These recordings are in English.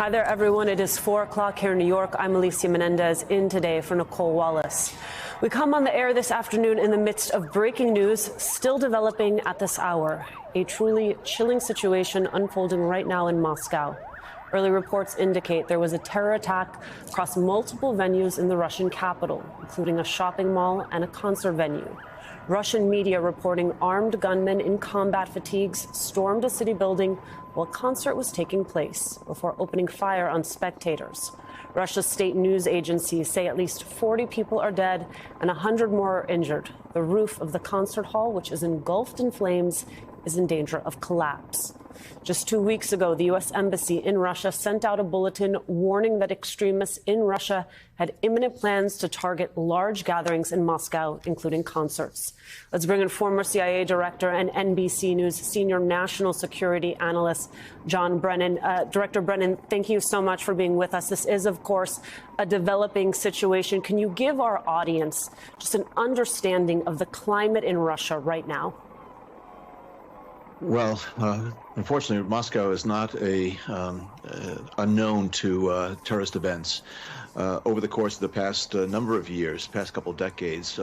Hi there, everyone. It is 4 o'clock here in New York. I'm Alicia Menendez, in today for Nicole Wallace. We come on the air this afternoon in the midst of breaking news still developing at this hour. A truly chilling situation unfolding right now in Moscow. Early reports indicate there was a terror attack across multiple venues in the Russian capital, including a shopping mall and a concert venue. Russian media reporting armed gunmen in combat fatigues stormed a city building while a concert was taking place before opening fire on spectators. Russia's state news agencies say at least 40 people are dead and 100 more are injured. The roof of the concert hall, which is engulfed in flames, is in danger of collapse. Just 2 weeks ago, the U.S. Embassy in Russia sent out a bulletin warning that extremists in Russia had imminent plans to target large gatherings in Moscow, including concerts. Let's bring in former CIA director and NBC News senior national security analyst John Brennan. Director Brennan, thank you so much for being with us. This is, of course, a developing situation. Can you give our audience just an understanding of the climate in Russia right now? Well, unfortunately, Moscow is not unknown to terrorist events. Over the course of the past number of years, past couple of decades,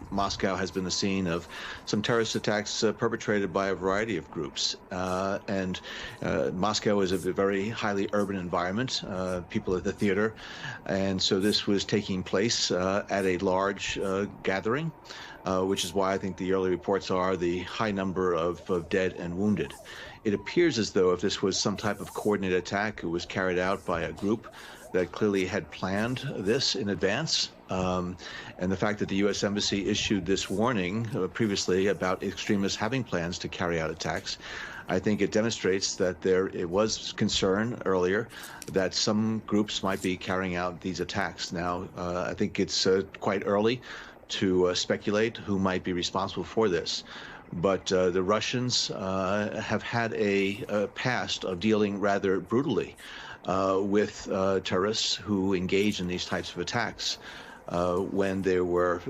Moscow has been the scene of some terrorist attacks perpetrated by a variety of groups. Moscow is a very highly urban environment, people at the theater, and so this was taking place at a large gathering. Which is why I think the early reports are the high number of dead and wounded. It appears as though if this was some type of coordinated attack, it was carried out by a group that clearly had planned this in advance. And the fact that the U.S. Embassy issued this warning previously about extremists having plans to carry out attacks, I think it demonstrates that it was concern earlier that some groups might be carrying out these attacks. Now, I think it's quite early to speculate who might be responsible for this. But the Russians have had a past of dealing rather brutally with terrorists who engage in these types of attacks. When there were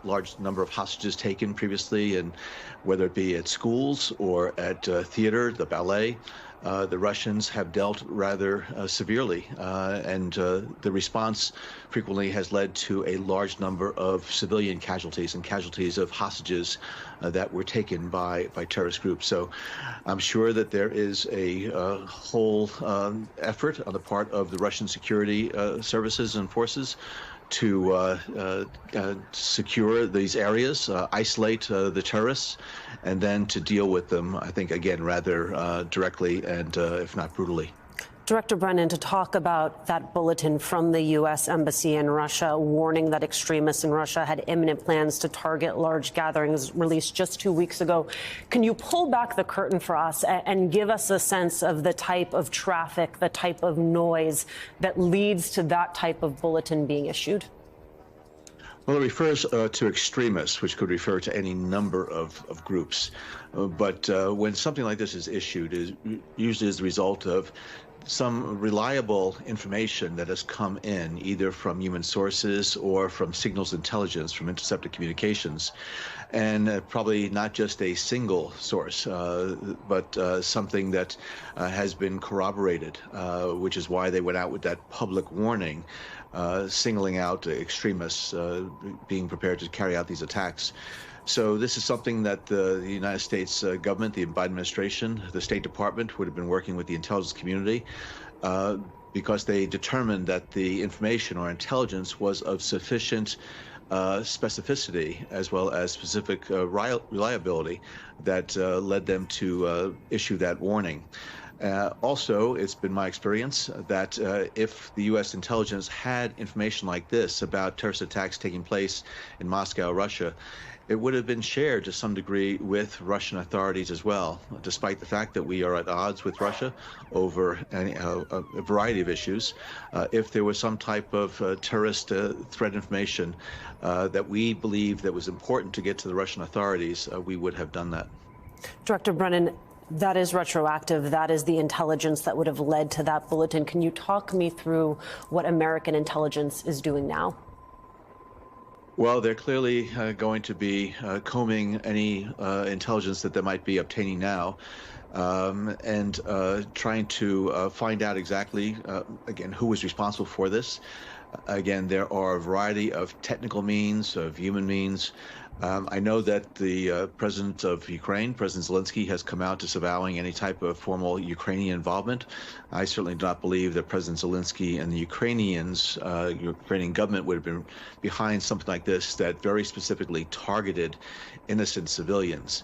large number of hostages taken previously, and whether it be at schools or at theater, the ballet, the Russians have dealt rather severely, and the response frequently has led to a large number of civilian casualties and casualties of hostages that were taken by terrorist groups. So I'm sure that there is a whole effort on the part of the Russian security services and forces to secure these areas, isolate the terrorists, and then to deal with them, I think, again, rather directly and, if not brutally. Director Brennan, to talk about that bulletin from the U.S. Embassy in Russia warning that extremists in Russia had imminent plans to target large gatherings, released just 2 weeks ago. Can you pull back the curtain for us and give us a sense of the type of traffic, the type of noise that leads to that type of bulletin being issued? Well, it refers to extremists, which could refer to any number of groups. But when something like this is issued, it usually is the result of some reliable information that has come in, either from human sources or from signals intelligence, from intercepted communications, and probably not just a single source, but something that has been corroborated, which is why they went out with that public warning, singling out extremists being prepared to carry out these attacks. So this is something that the United States government, the Biden administration, the State Department would have been working with the intelligence community because they determined that the information or intelligence was of sufficient specificity as well as specific reliability that led them to issue that warning. Also, it's been my experience that if the U.S. intelligence had information like this about terrorist attacks taking place in Moscow, Russia, it would have been shared to some degree with Russian authorities as well, despite the fact that we are at odds with Russia over a variety of issues. If there was some type of terrorist threat information that we believe that was important to get to the Russian authorities, we would have done that. Director Brennan, that is retroactive. That is the intelligence that would have led to that bulletin. Can you talk me through what American intelligence is doing now? Well, they're clearly going to be combing any intelligence that they might be obtaining now, and trying to find out exactly, again, who was responsible for this. Again, there are a variety of technical means, of human means. I know that the president of Ukraine, President Zelensky, has come out disavowing any type of formal Ukrainian involvement. I certainly do not believe that President Zelensky and the Ukrainian government would have been behind something like this that very specifically targeted innocent civilians.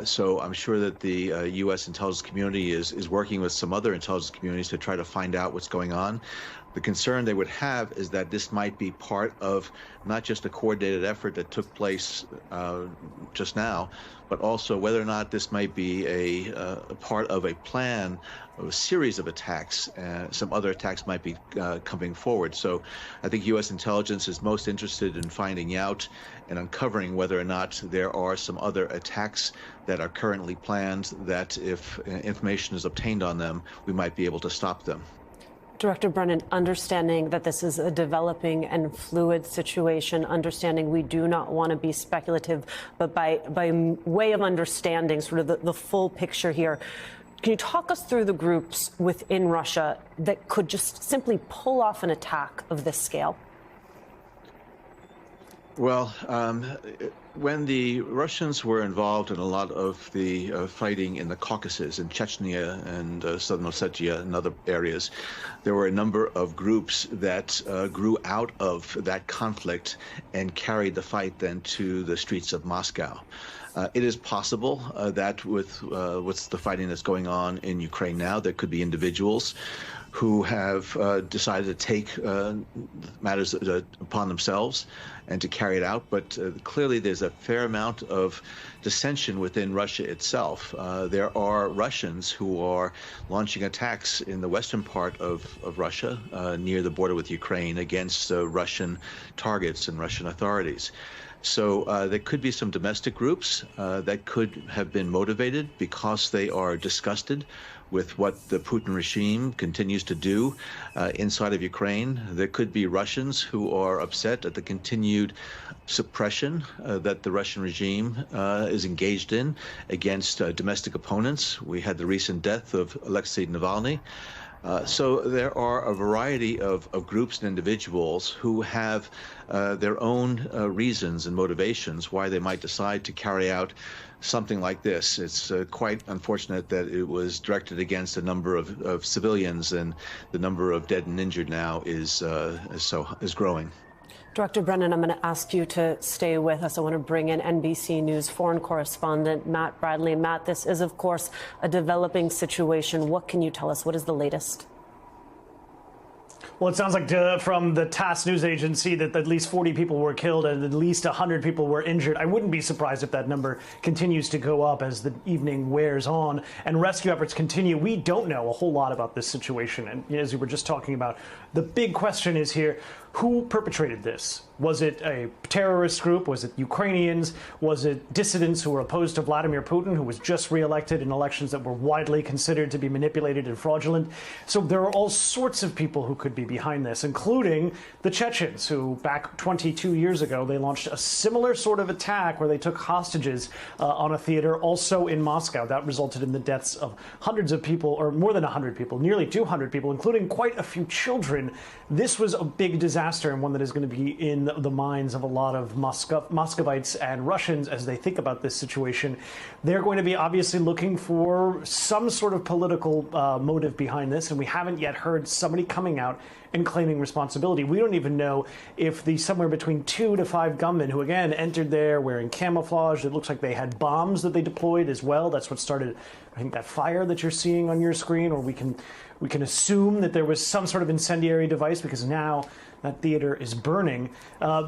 So I'm sure that the U.S. intelligence community is working with some other intelligence communities to try to find out what's going on. The concern they would have is that this might be part of not just a coordinated effort that took place just now, but also whether or not this might be a part of a plan, of a series of attacks. Some other attacks might be coming forward. So I think U.S. intelligence is most interested in finding out and uncovering whether or not there are some other attacks that are currently planned, that if information is obtained on them, we might be able to stop them. Director Brennan, understanding that this is a developing and fluid situation, understanding we do not want to be speculative, but by way of understanding sort of the full picture here, can you talk us through the groups within Russia that could just simply pull off an attack of this scale? Well, when the Russians were involved in a lot of the fighting in the Caucasus, in Chechnya and Southern Ossetia and other areas, there were a number of groups that grew out of that conflict and carried the fight then to the streets of Moscow. It is possible that with what's the fighting that's going on in Ukraine now, there could be individuals who have decided to take matters upon themselves and to carry it out. But clearly there's a fair amount of dissension within Russia itself. There are Russians who are launching attacks in the western part of Russia, near the border with Ukraine, against Russian targets and Russian authorities. So there could be some domestic groups that could have been motivated because they are disgusted with what the Putin regime continues to do inside of Ukraine. There could be Russians who are upset at the continued suppression that the Russian regime is engaged in against domestic opponents. We had the recent death of Alexei Navalny. So there are a variety of groups and individuals who have their own reasons and motivations why they might decide to carry out something like this. It's quite unfortunate that it was directed against a number of civilians, and the number of dead and injured now is growing. Director Brennan, I'm going to ask you to stay with us. I want to bring in NBC News foreign correspondent Matt Bradley. Matt, this is, of course, a developing situation. What can you tell us? What is the latest? Well, it sounds like from the TASS news agency that at least 40 people were killed and at least 100 people were injured. I wouldn't be surprised if that number continues to go up as the evening wears on and rescue efforts continue. We don't know a whole lot about this situation. And as we were just talking about, the big question is here, who perpetrated this? Was it a terrorist group? Was it Ukrainians? Was it dissidents who were opposed to Vladimir Putin, who was just reelected in elections that were widely considered to be manipulated and fraudulent? So there are all sorts of people who could be behind this, including the Chechens, who back 22 years ago, they launched a similar sort of attack where they took hostages on a theater also in Moscow. That resulted in the deaths of hundreds of people, or more than 100 people, nearly 200 people, including quite a few children. This was a big disaster and one that is going to be in the minds of a lot of Muscovites and Russians as they think about this situation. They're going to be obviously looking for some sort of political motive behind this, and we haven't yet heard somebody coming out and claiming responsibility. We don't even know if the somewhere between 2 to 5 gunmen who, again, entered there wearing camouflage. It looks like they had bombs that they deployed as well. That's what started, I think, that fire that you're seeing on your screen, or we can assume that there was some sort of incendiary device because now that theater is burning.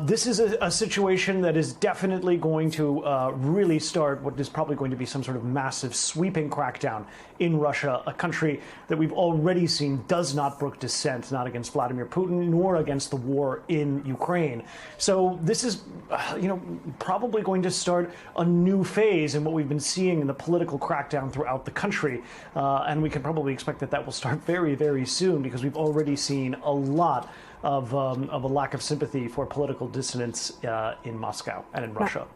This is a situation that is definitely going to really start what is probably going to be some sort of massive sweeping crackdown in Russia, a country that we've already seen does not brook dissent, not against Vladimir Putin, nor against the war in Ukraine. So this is, probably going to start a new phase in what we've been seeing in the political crackdown throughout the country. And we can probably expect that will start very, very soon because we've already seen a lot of a lack of sympathy for political dissidents in Moscow and in Russia.